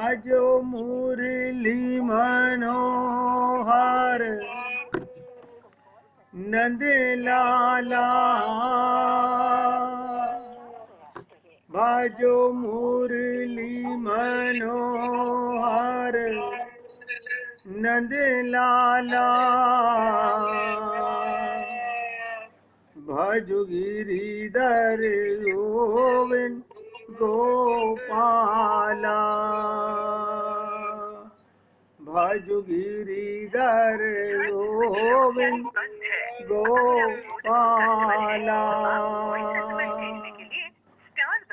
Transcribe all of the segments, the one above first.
बाजो मुरली मनोहर नंद लाला, बाजो मुरली मनोहर नंद लाला, भजो गिरिधर गोविंद गोपाला, भजो गिरिधर गोविंद गोपाला,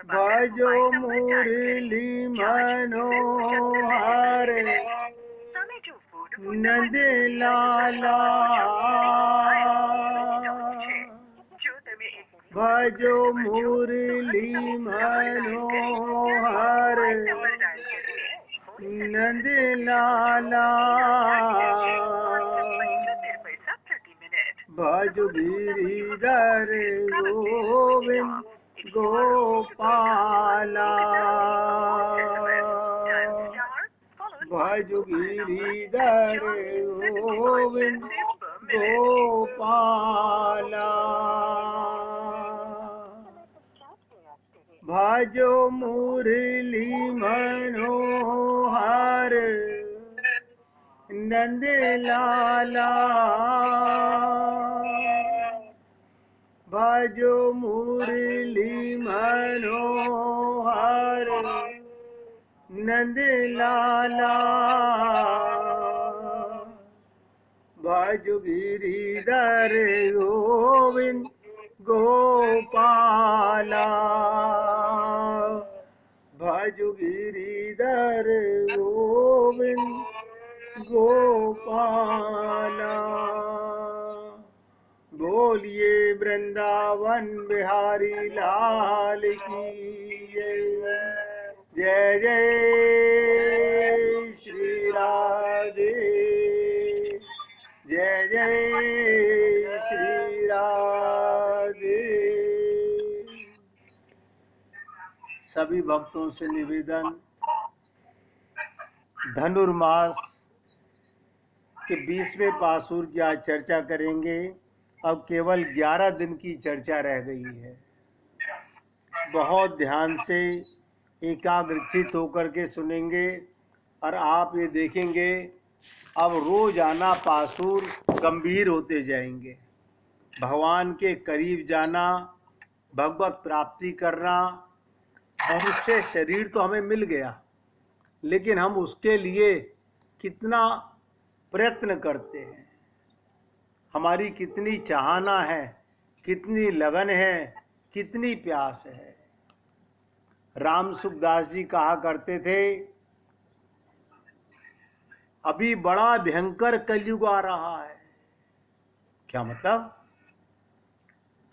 भजो मुरली मनोहर नंद लाला, भजो मुरली मनोहर नंद लाला, भजो गिरिधर गोविंद गोपाला, भजो गिरिधर गोविंद गोपाला, भजो मुरली मनोहर नंद लाला, भजो मुरली मनोहर नंद लाला, भजो गिरिधर गोविंद गोपाला, भजो गिरिधर गोविंद गोपाला। बोलिए वृंदावन बिहारी लाल की जय जय श्री राधे, जय जय श्री राधे। सभी भक्तों से निवेदन, धनुर्मास के 20वें पासुर की आज चर्चा करेंगे। अब केवल 11 दिन की चर्चा रह गई है। बहुत ध्यान से एकाग्रचित होकर के सुनेंगे और आप ये देखेंगे अब रोजाना पासुर गंभीर होते जाएंगे। भगवान के करीब जाना, भगवत प्राप्ति करना, मनुष्य शरीर तो हमें मिल गया, लेकिन हम उसके लिए कितना प्रयत्न करते हैं, हमारी कितनी चाहना है, कितनी लगन है, कितनी प्यास है। राम सुखदास जी कहा करते थे, अभी बड़ा भयंकर कलयुग आ रहा है। क्या मतलब?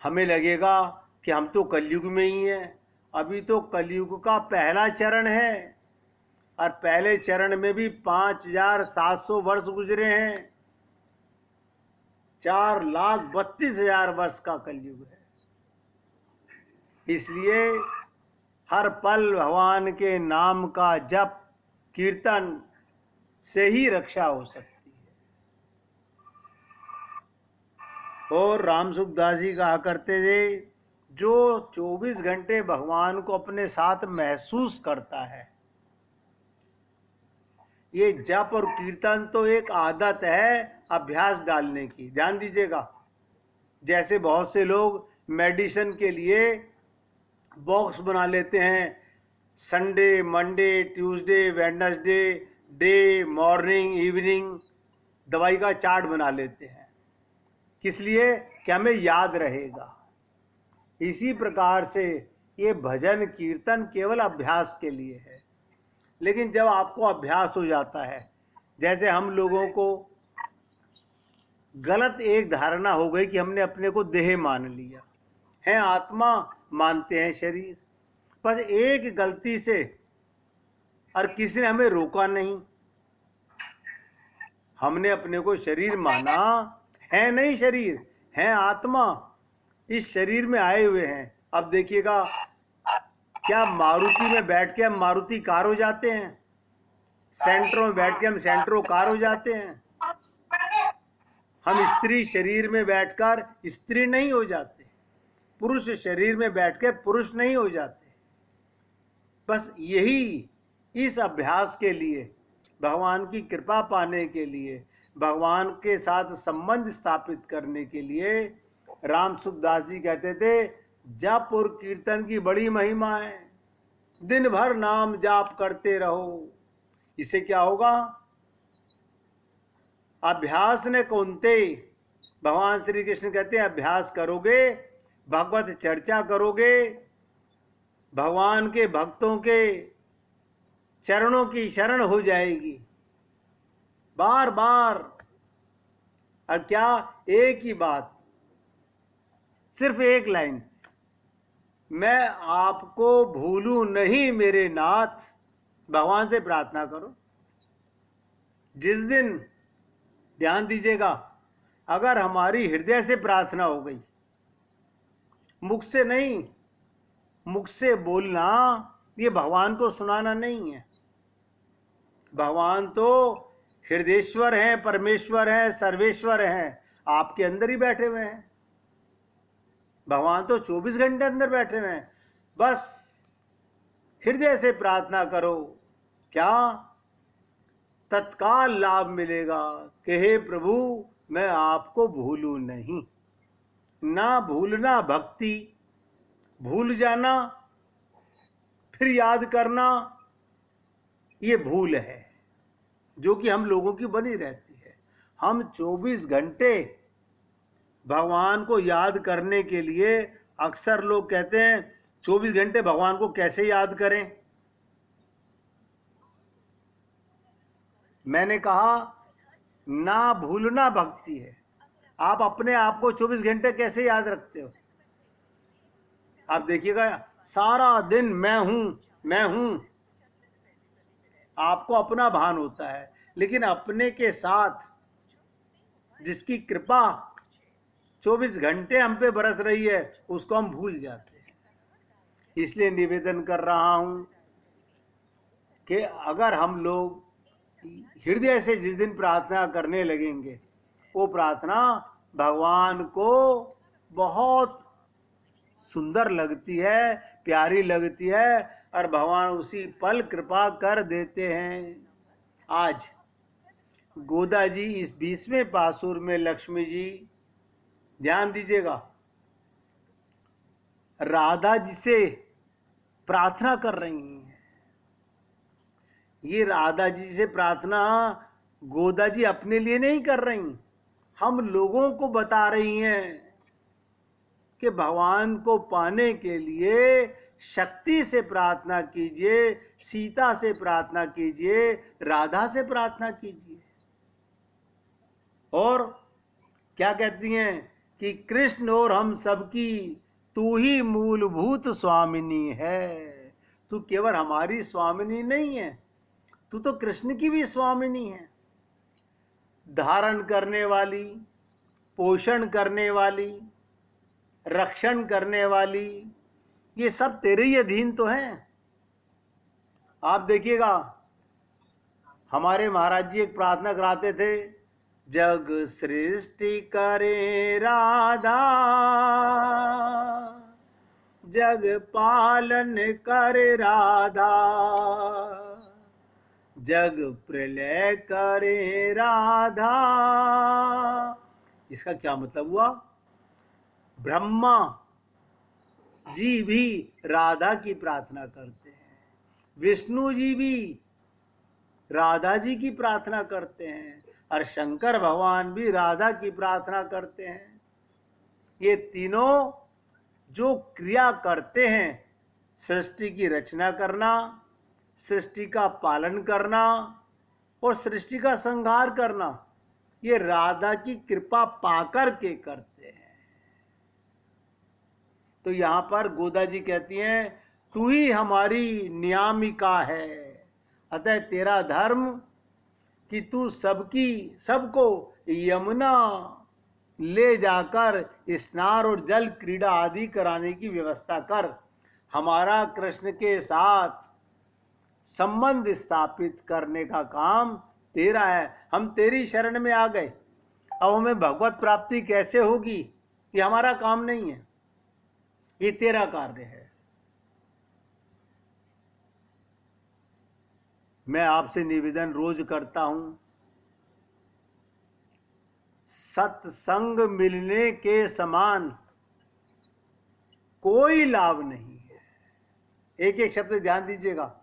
हमें लगेगा कि हम तो कलयुग में ही हैं। अभी तो कलयुग का पहला चरण है और पहले चरण में भी 5700 वर्ष गुजरे हैं। 4,32,000 वर्ष का कलयुग है। इसलिए हर पल भगवान के नाम का जप कीर्तन से ही रक्षा हो सकती है। और राम सुखदास जी कहा करते थे, जो 24 घंटे भगवान को अपने साथ महसूस करता है, ये जप और कीर्तन तो एक आदत है अभ्यास डालने की। ध्यान दीजिएगा, जैसे बहुत से लोग मेडिसिन के लिए बॉक्स बना लेते हैं, Sunday, Monday, Tuesday, Wednesday, day, morning, evening, दवाई का चार्ट बना लेते हैं। किस लिए? कि हमें याद रहेगा। इसी प्रकार से ये भजन कीर्तन केवल अभ्यास के लिए है। लेकिन जब आपको अभ्यास हो जाता है, जैसे हम लोगों को गलत एक धारणा हो गई कि हमने अपने को देह मान लिया है, आत्मा मानते हैं शरीर। बस एक गलती से, और किसी ने हमें रोका नहीं, हमने अपने को शरीर माना है। नहीं, शरीर है आत्मा, इस शरीर में आए हुए हैं। अब देखिएगा, क्या मारुति में बैठ के हम मारुति कार हो जाते हैं? सेंटरों में बैठ के हम सेंट्रोकार हो जाते हैं। हम स्त्री शरीर में बैठकर स्त्री नहीं हो जाते, पुरुष शरीर में बैठकर पुरुष नहीं हो जाते। बस यही, इस अभ्यास के लिए, भगवान की कृपा पाने के लिए, भगवान के साथ संबंध स्थापित करने के लिए राम सुखदास जी कहते थे, जप और कीर्तन की बड़ी महिमा है, दिन भर नाम जाप करते रहो। इससे क्या होगा? अभ्यास ने कौनते, भगवान श्री कृष्ण कहते हैं अभ्यास करोगे, भगवत चर्चा करोगे, भगवान के भक्तों के चरणों की शरण हो जाएगी बार बार। और क्या? एक ही बात, सिर्फ एक लाइन, मैं आपको भूलूं नहीं मेरे नाथ, भगवान से प्रार्थना करो। जिस दिन, ध्यान दीजिएगा, अगर हमारी हृदय से प्रार्थना हो गई, मुख से नहीं, मुख से बोलना ये भगवान को सुनाना नहीं है। भगवान तो हृदयेश्वर हैं, परमेश्वर हैं, सर्वेश्वर हैं, आपके अंदर ही बैठे हुए हैं। भगवान तो 24 घंटे अंदर बैठे हुए हैं। बस हृदय से प्रार्थना करो, क्या? तत्काल लाभ मिलेगा कि हे प्रभु मैं आपको भूलूं नहीं। ना भूलना भक्ति, भूल जाना फिर याद करना ये भूल है, जो कि हम लोगों की बनी रहती है। हम 24 घंटे भगवान को याद करने के लिए, अक्सर लोग कहते हैं 24 घंटे भगवान को कैसे याद करें। मैंने कहा ना भूलना भक्ति है। आप अपने आप को 24 घंटे कैसे याद रखते हो? आप देखिएगा, सारा दिन मैं हूं, मैं हूं, आपको अपना भान होता है, लेकिन अपने के साथ जिसकी कृपा 24 घंटे हम पे बरस रही है, उसको हम भूल जाते हैं। इसलिए निवेदन कर रहा हूं कि अगर हम लोग हृदय से जिस दिन प्रार्थना करने लगेंगे, वो प्रार्थना भगवान को बहुत सुंदर लगती है, प्यारी लगती है, और भगवान उसी पल कृपा कर देते हैं। आज गोदा जी इस 20वें पासुर में लक्ष्मी जी, ध्यान दीजिएगा, राधा जी से प्रार्थना कर रही हैं। ये राधा जी से प्रार्थना गोदा जी अपने लिए नहीं कर रही, हम लोगों को बता रही हैं कि भगवान को पाने के लिए शक्ति से प्रार्थना कीजिए, सीता से प्रार्थना कीजिए, राधा से प्रार्थना कीजिए। और क्या कहती हैं कि कृष्ण और हम सबकी तू ही मूलभूत स्वामिनी है। तू केवल हमारी स्वामिनी नहीं है, तू तो कृष्ण की भी स्वामिनी है। धारण करने वाली, पोषण करने वाली, रक्षण करने वाली, ये सब तेरे ही अधीन तो हैं। आप देखिएगा, हमारे महाराज जी एक प्रार्थना कराते थे, जग सृष्टि करे राधा, जग पालन करे राधा, जग प्रलय करे राधा। इसका क्या मतलब हुआ? ब्रह्मा जी भी राधा की प्रार्थना करते हैं, विष्णु जी भी राधा जी की प्रार्थना करते हैं, और शंकर भगवान भी राधा की प्रार्थना करते हैं। ये तीनों जो क्रिया करते हैं, सृष्टि की रचना करना, सृष्टि का पालन करना और सृष्टि का संहार करना, ये राधा की कृपा पाकर के करते हैं। तो यहां पर गोदा जी कहती हैं, तू ही हमारी नियामिका है, अतः तेरा धर्म कि तू सबको यमुना ले जाकर स्नान और जल क्रीड़ा आदि कराने की व्यवस्था कर। हमारा कृष्ण के साथ संबंध स्थापित करने का काम तेरा है। हम तेरी शरण में आ गए, अब हमें भगवत प्राप्ति कैसे होगी ये हमारा काम नहीं है, ये तेरा कार्य है। मैं आपसे निवेदन रोज करता हूं, सत्संग मिलने के समान कोई लाभ नहीं है। एक एक शब्द ध्यान दीजिएगा।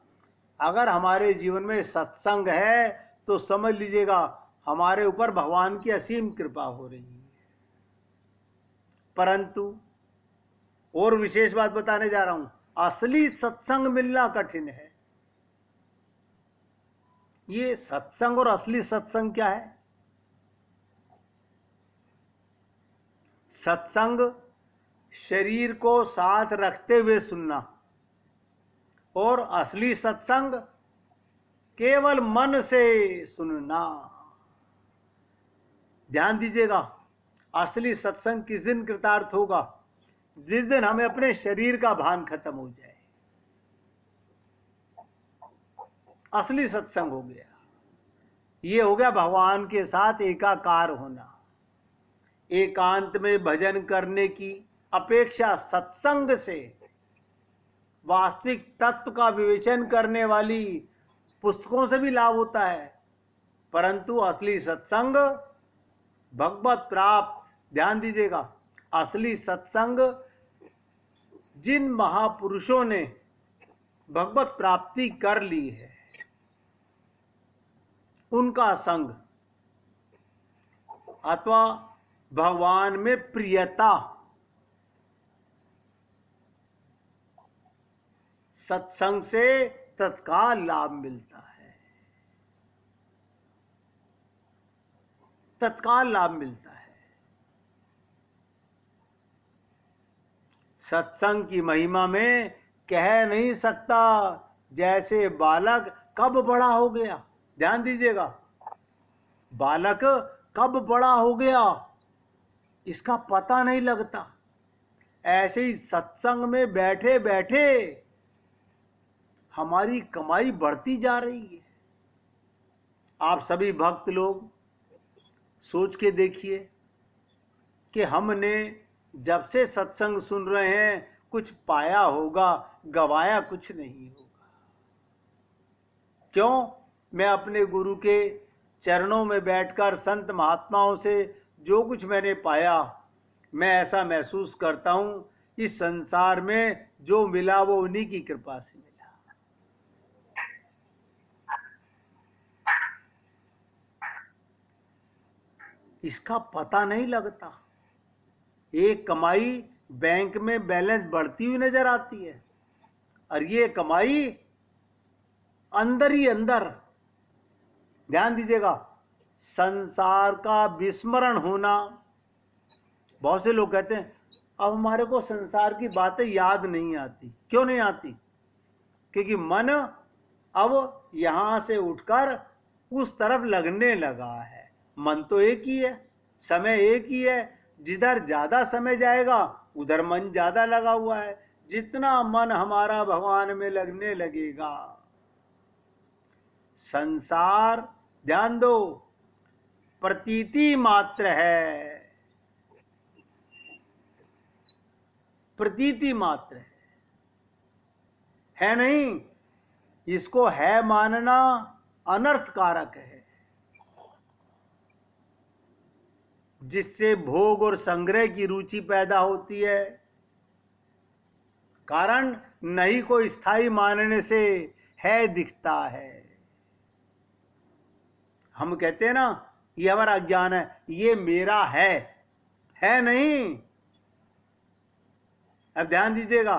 अगर हमारे जीवन में सत्संग है तो समझ लीजिएगा हमारे ऊपर भगवान की असीम कृपा हो रही है। परंतु और विशेष बात बताने जा रहा हूं, असली सत्संग मिलना कठिन है। ये सत्संग और असली सत्संग क्या है? सत्संग शरीर को साथ रखते हुए सुनना, और असली सत्संग केवल मन से सुनना। ध्यान दीजिएगा, असली सत्संग किस दिन कृतार्थ होगा? जिस दिन हमें अपने शरीर का भान खत्म हो जाए, असली सत्संग हो गया। ये हो गया भगवान के साथ एकाकार होना। एकांत में भजन करने की अपेक्षा सत्संग से वास्तविक तत्व का विवेचन करने वाली पुस्तकों से भी लाभ होता है। परंतु असली सत्संग भगवत प्राप्त, ध्यान दीजिएगा, असली सत्संग जिन महापुरुषों ने भगवत प्राप्ति कर ली है उनका संग, अथवा भगवान में प्रियता, सत्संग से तत्काल लाभ मिलता है, तत्काल लाभ मिलता है। सत्संग की महिमा में कह नहीं सकता जैसे बालक कब बड़ा हो गया। ध्यान दीजिएगा, बालक कब बड़ा हो गया इसका पता नहीं लगता। ऐसे ही सत्संग में बैठे बैठे हमारी कमाई बढ़ती जा रही है। आप सभी भक्त लोग सोच के देखिए कि हमने जब से सत्संग सुन रहे हैं कुछ पाया होगा, गवाया कुछ नहीं होगा। क्यों? मैं अपने गुरु के चरणों में बैठकर संत महात्माओं से जो कुछ मैंने पाया, मैं ऐसा महसूस करता हूं इस संसार में जो मिला वो उन्हीं की कृपा से मिला। इसका पता नहीं लगता। एक कमाई बैंक में बैलेंस बढ़ती हुई नजर आती है, और ये कमाई अंदर ही अंदर, ध्यान दीजिएगा, संसार का विस्मरण होना। बहुत से लोग कहते हैं अब हमारे को संसार की बातें याद नहीं आती। क्यों नहीं आती? क्योंकि मन अब यहां से उठकर उस तरफ लगने लगा है। मन तो एक ही है, समय एक ही है, जिधर ज्यादा समय जाएगा उधर मन ज्यादा लगा हुआ है। जितना मन हमारा भगवान में लगने लगेगा, संसार, ध्यान दो, प्रतीति मात्र है, प्रतीति मात्र है नहीं। इसको है मानना अनर्थकारक है, जिससे भोग और संग्रह की रुचि पैदा होती है। कारण नहीं को स्थायी मानने से है दिखता है। हम कहते हैं ना ये हमारा अज्ञान है, ये मेरा है नहीं। अब ध्यान दीजिएगा,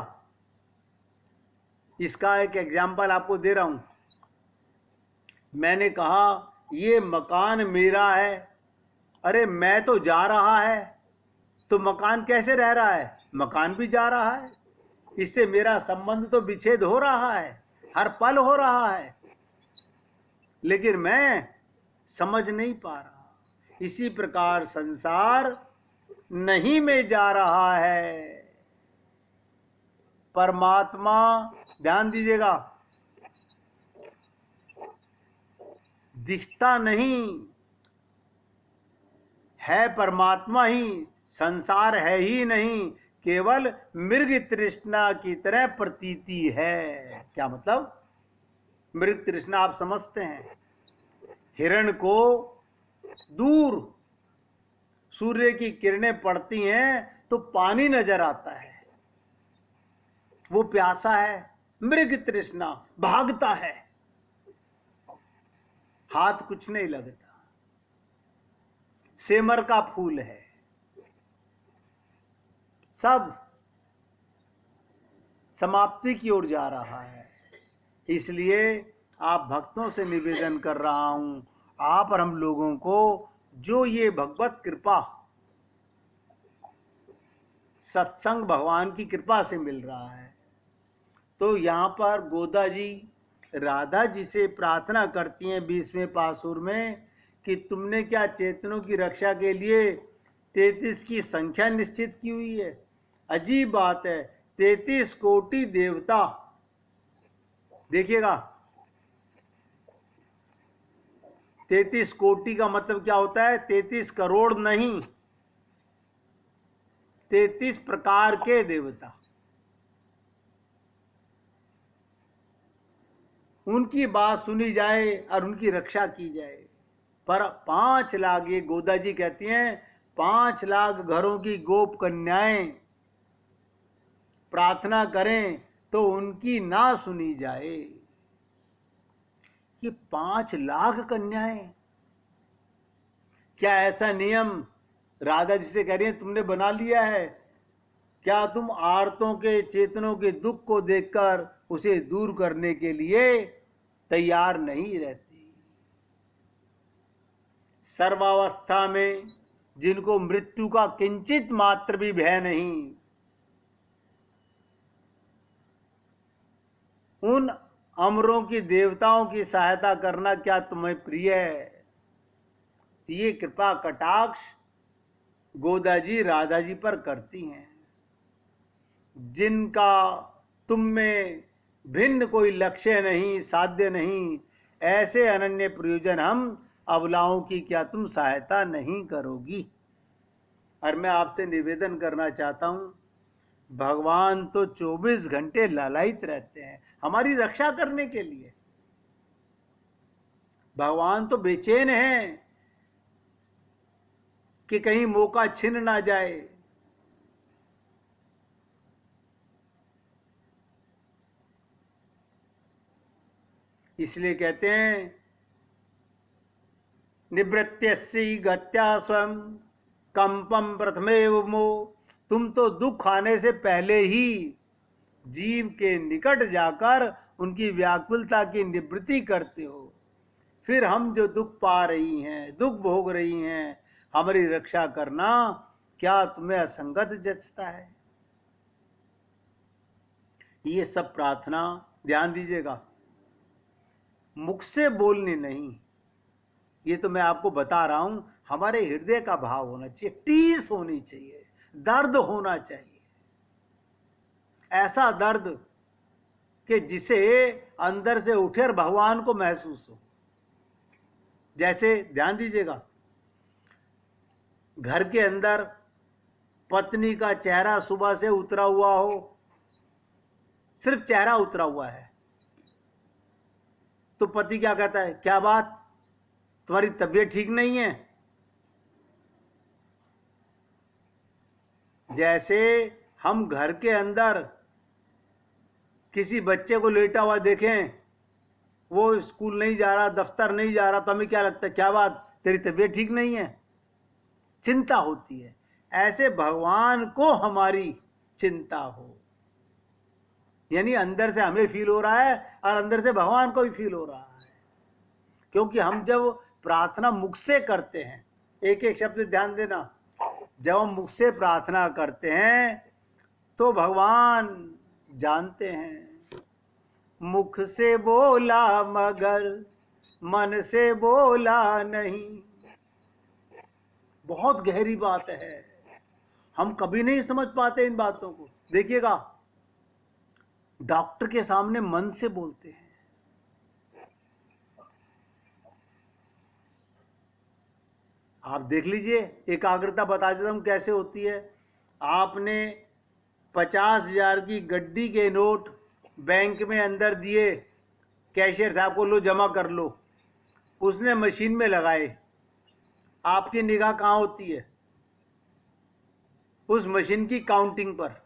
इसका एक एग्जाम्पल आपको दे रहा हूं। मैंने कहा ये मकान मेरा है, अरे मैं तो जा रहा है, तो मकान कैसे रह रहा है? मकान भी जा रहा है, इससे मेरा संबंध तो विच्छेद हो रहा है, हर पल हो रहा है, लेकिन मैं समझ नहीं पा रहा। इसी प्रकार संसार नहीं में जा रहा है, परमात्मा, ध्यान दीजिएगा, दिखता नहीं है, परमात्मा ही, संसार है ही नहीं, केवल मृग तृष्णा की तरह प्रतीति है। क्या मतलब? मृग तृष्णा आप समझते हैं, हिरण को दूर सूर्य की किरणें पड़ती हैं तो पानी नजर आता है, वो प्यासा है। मृग तृष्णा, भागता है, हाथ कुछ नहीं लगता। सेमर का फूल है, सब समाप्ति की ओर जा रहा है। इसलिए आप भक्तों से निवेदन कर रहा हूं, आप और हम लोगों को जो ये भगवत कृपा, सत्संग भगवान की कृपा से मिल रहा है, तो यहाँ पर गोदा जी राधा जी से प्रार्थना करती हैं 20वें पासुर में कि तुमने क्या चेतनों की रक्षा के लिए 33 की संख्या निश्चित की हुई है। अजीब बात है, 33 कोटि देवता। देखिएगा, 33 कोटि का मतलब क्या होता है? 33 करोड़ नहीं, 33 प्रकार के देवता। उनकी बात सुनी जाए और उनकी रक्षा की जाए। पर 5 लाख, ये गोदा जी कहती हैं, 5 लाख घरों की गोप कन्याएं प्रार्थना करें तो उनकी ना सुनी जाए। ये 5 लाख कन्याएं, क्या ऐसा नियम राधा जी से कह रही है तुमने बना लिया है? क्या तुम आर्तों के, चेतनों के दुख को देखकर उसे दूर करने के लिए तैयार नहीं रहती? सर्वावस्था में जिनको मृत्यु का किंचित मात्र भी भय नहीं, उन अमरों की, देवताओं की सहायता करना क्या तुम्हें प्रिय है? ये कृपा कटाक्ष गोदा जी राधा जी पर करती हैं। जिनका तुम में भिन्न कोई लक्ष्य नहीं, साध्य नहीं, ऐसे अनन्य प्रयोजन हम अबलाओं की क्या तुम सहायता नहीं करोगी? और मैं आपसे निवेदन करना चाहता हूं, भगवान तो 24 घंटे लालायित रहते हैं हमारी रक्षा करने के लिए। भगवान तो बेचैन हैं कि कहीं मौका छिन ना जाए। इसलिए कहते हैं, निवृत्त्यसि गत्या स्वयं कंपम प्रथमेव मोह। तुम तो दुख आने से पहले ही जीव के निकट जाकर उनकी व्याकुलता की निवृत्ति करते हो। फिर हम जो दुख पा रही हैं, दुख भोग रही हैं, हमारी रक्षा करना क्या तुम्हें असंगत जचता है? ये सब प्रार्थना ध्यान दीजिएगा, मुख से बोलनी नहीं, ये तो मैं आपको बता रहा हूं, हमारे हृदय का भाव होना चाहिए, टीस होनी चाहिए, दर्द होना चाहिए, ऐसा दर्द कि जिसे अंदर से उठे और भगवान को महसूस हो। जैसे ध्यान दीजिएगा, घर के अंदर पत्नी का चेहरा सुबह से उतरा हुआ हो, सिर्फ चेहरा उतरा हुआ है, तो पति क्या कहता है? क्या बात, तुम्हारी तबीयत ठीक नहीं है? जैसे हम घर के अंदर किसी बच्चे को लेटा हुआ देखें, वो स्कूल नहीं जा रहा, दफ्तर नहीं जा रहा, तो हमें क्या लगता है? क्या बात, तेरी तबीयत ठीक नहीं है? चिंता होती है। ऐसे भगवान को हमारी चिंता हो, यानी अंदर से हमें फील हो रहा है और अंदर से भगवान को भी फील हो रहा है। क्योंकि हम जब प्रार्थना मुख से करते हैं, एक एक शब्द ध्यान देना, जब हम मुख से प्रार्थना करते हैं तो भगवान जानते हैं। मुख से बोला मगर मन से बोला नहीं, बहुत गहरी बात है, हम कभी नहीं समझ पाते इन बातों को। देखिएगा, डॉक्टर के सामने मन से बोलते हैं, आप देख लीजिए, एकाग्रता बता देता हूँ कैसे होती है। आपने 50,000 की गड्डी के नोट बैंक में अंदर दिए, कैशियर साहब को लो जमा कर लो, उसने मशीन में लगाए, आपकी निगाह कहाँ होती है? उस मशीन की काउंटिंग पर,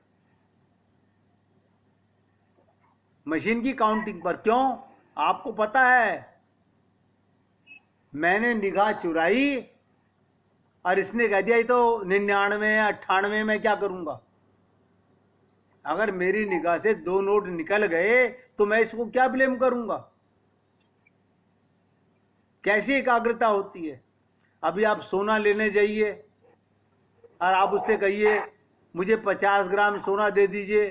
मशीन की काउंटिंग पर। क्यों? आपको पता है मैंने निगाह चुराई और इसने कह दिया ये तो 99 या 98, मैं क्या करूंगा? अगर मेरी निगाह से 2 नोट निकल गए तो मैं इसको क्या ब्लेम करूंगा? कैसी एकाग्रता होती है। अभी आप सोना लेने जाइए और आप उससे कहिए मुझे 50 ग्राम सोना दे दीजिए,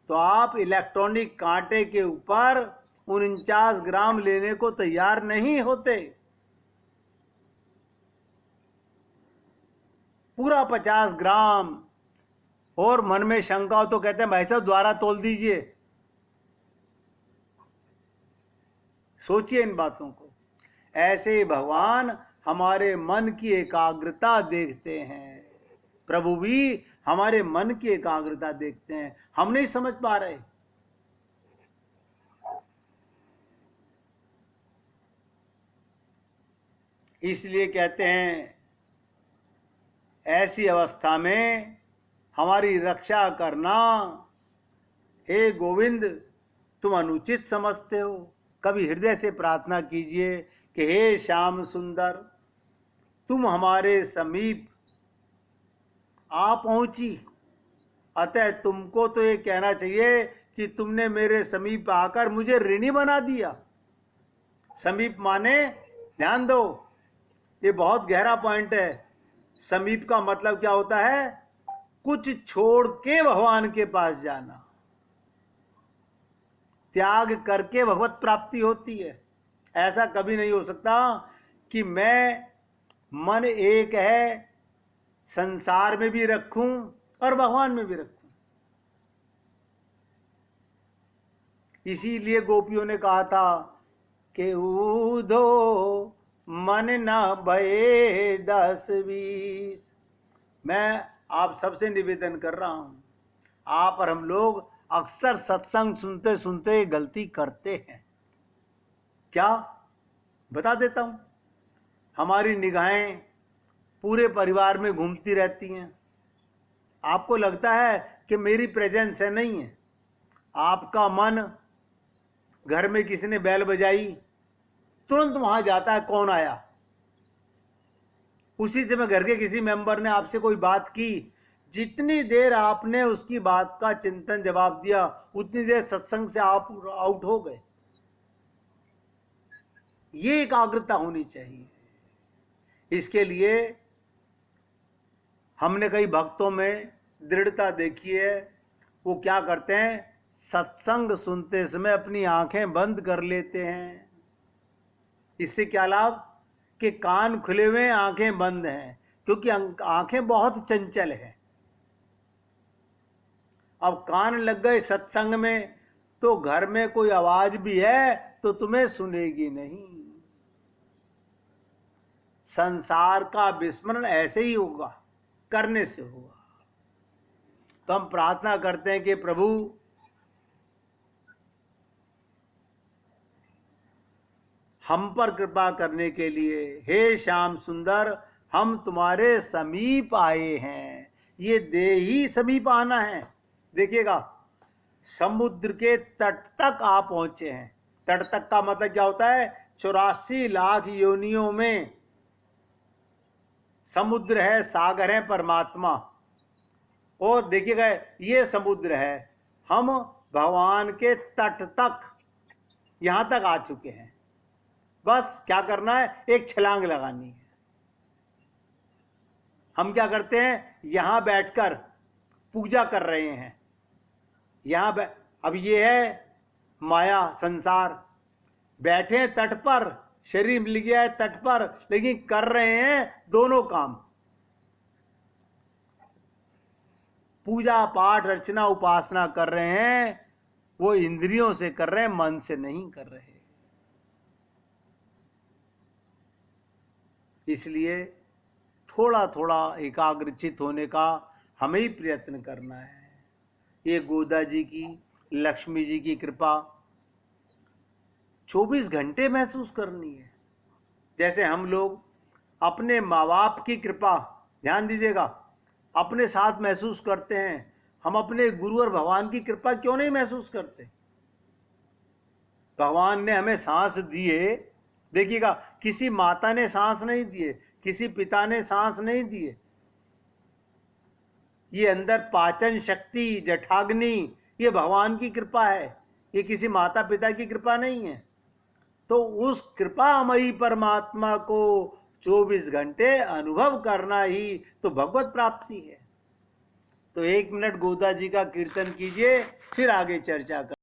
तो आप इलेक्ट्रॉनिक कांटे के ऊपर 49 ग्राम लेने को तैयार नहीं होते। पूरा 50 ग्राम। और मन में शंका हो तो कहते हैं भाई साहब द्वारा तोल दीजिए। सोचिए इन बातों को। ऐसे भगवान हमारे मन की एकाग्रता देखते हैं। प्रभु भी हमारे मन की एकाग्रता देखते हैं, हम नहीं समझ पा रहे। इसलिए कहते हैं ऐसी अवस्था में हमारी रक्षा करना हे गोविंद तुम अनुचित समझते हो। कभी हृदय से प्रार्थना कीजिए कि हे श्याम सुंदर तुम हमारे समीप आ पहुंची, अतः तुमको तो ये कहना चाहिए कि तुमने मेरे समीप आकर मुझे ऋणी बना दिया। समीप माने, ध्यान दो, ये बहुत गहरा पॉइंट है। समीप का मतलब क्या होता है? कुछ छोड़ के भगवान के पास जाना, त्याग करके भगवत प्राप्ति होती है। ऐसा कभी नहीं हो सकता कि मैं मन एक है, संसार में भी रखूं और भगवान में भी रखूं। इसीलिए गोपियों ने कहा था कि ऊधो मन न भये 10-20। मैं आप सबसे निवेदन कर रहा हूं, आप और हम लोग अक्सर सत्संग सुनते सुनते गलती करते हैं। क्या? बता देता हूं। हमारी निगाहें पूरे परिवार में घूमती रहती हैं। आपको लगता है कि मेरी प्रेजेंस है, नहीं है। आपका मन घर में किसी ने बेल बजाई, तुरंत वहां जाता है कौन आया। उसी समय घर के किसी मेंबर ने आपसे कोई बात की, जितनी देर आपने उसकी बात का चिंतन जवाब दिया उतनी देर सत्संग से आप आउट हो गए। ये एकाग्रता होनी चाहिए। इसके लिए हमने कई भक्तों में दृढ़ता देखी है। वो क्या करते हैं? सत्संग सुनते समय अपनी आंखें बंद कर लेते हैं। इससे क्या लाभ? कि कान खुले हुए, आंखें बंद हैं, क्योंकि आंखें बहुत चंचल हैं। अब कान लग गए सत्संग में तो घर में कोई आवाज भी है तो तुम्हें सुनेगी नहीं। संसार का विस्मरण ऐसे ही होगा, करने से होगा। तो हम प्रार्थना करते हैं कि प्रभु हम पर कृपा करने के लिए, हे श्याम सुंदर हम तुम्हारे समीप आए हैं। ये दे ही समीप आना है। देखिएगा, समुद्र के तट तक आप पहुंचे हैं। तट तक का मतलब क्या होता है? 84 लाख योनियों में समुद्र है, सागर है परमात्मा। और देखिएगा ये समुद्र है, हम भगवान के तट तक यहां तक आ चुके हैं। बस क्या करना है? एक छलांग लगानी है। हम क्या करते हैं? यहां बैठकर पूजा कर रहे हैं। अब ये है माया, संसार। बैठे तट पर, शरीर मिल गया है तट पर, लेकिन कर रहे हैं दोनों काम। पूजा पाठ अर्चना उपासना कर रहे हैं, वो इंद्रियों से कर रहे हैं, मन से नहीं कर रहे। इसलिए थोड़ा थोड़ा एकाग्रचित होने का हमें ही प्रयत्न करना है। ये गोदा जी की, लक्ष्मी जी की कृपा 24 घंटे महसूस करनी है। जैसे हम लोग अपने माँ बाप की कृपा, ध्यान दीजिएगा, अपने साथ महसूस करते हैं, हम अपने गुरु और भगवान की कृपा क्यों नहीं महसूस करते? भगवान ने हमें सांस दिए, देखिएगा, किसी माता ने सांस नहीं दिए, किसी पिता ने सांस नहीं दिए। ये अंदर पाचन शक्ति, जठराग्नि, ये भगवान की कृपा है, ये किसी माता पिता की कृपा नहीं है। तो उस कृपामयी परमात्मा को 24 घंटे अनुभव करना ही तो भगवत प्राप्ति है। तो 1 मिनट गोदा जी का कीर्तन कीजिए, फिर आगे चर्चा कर।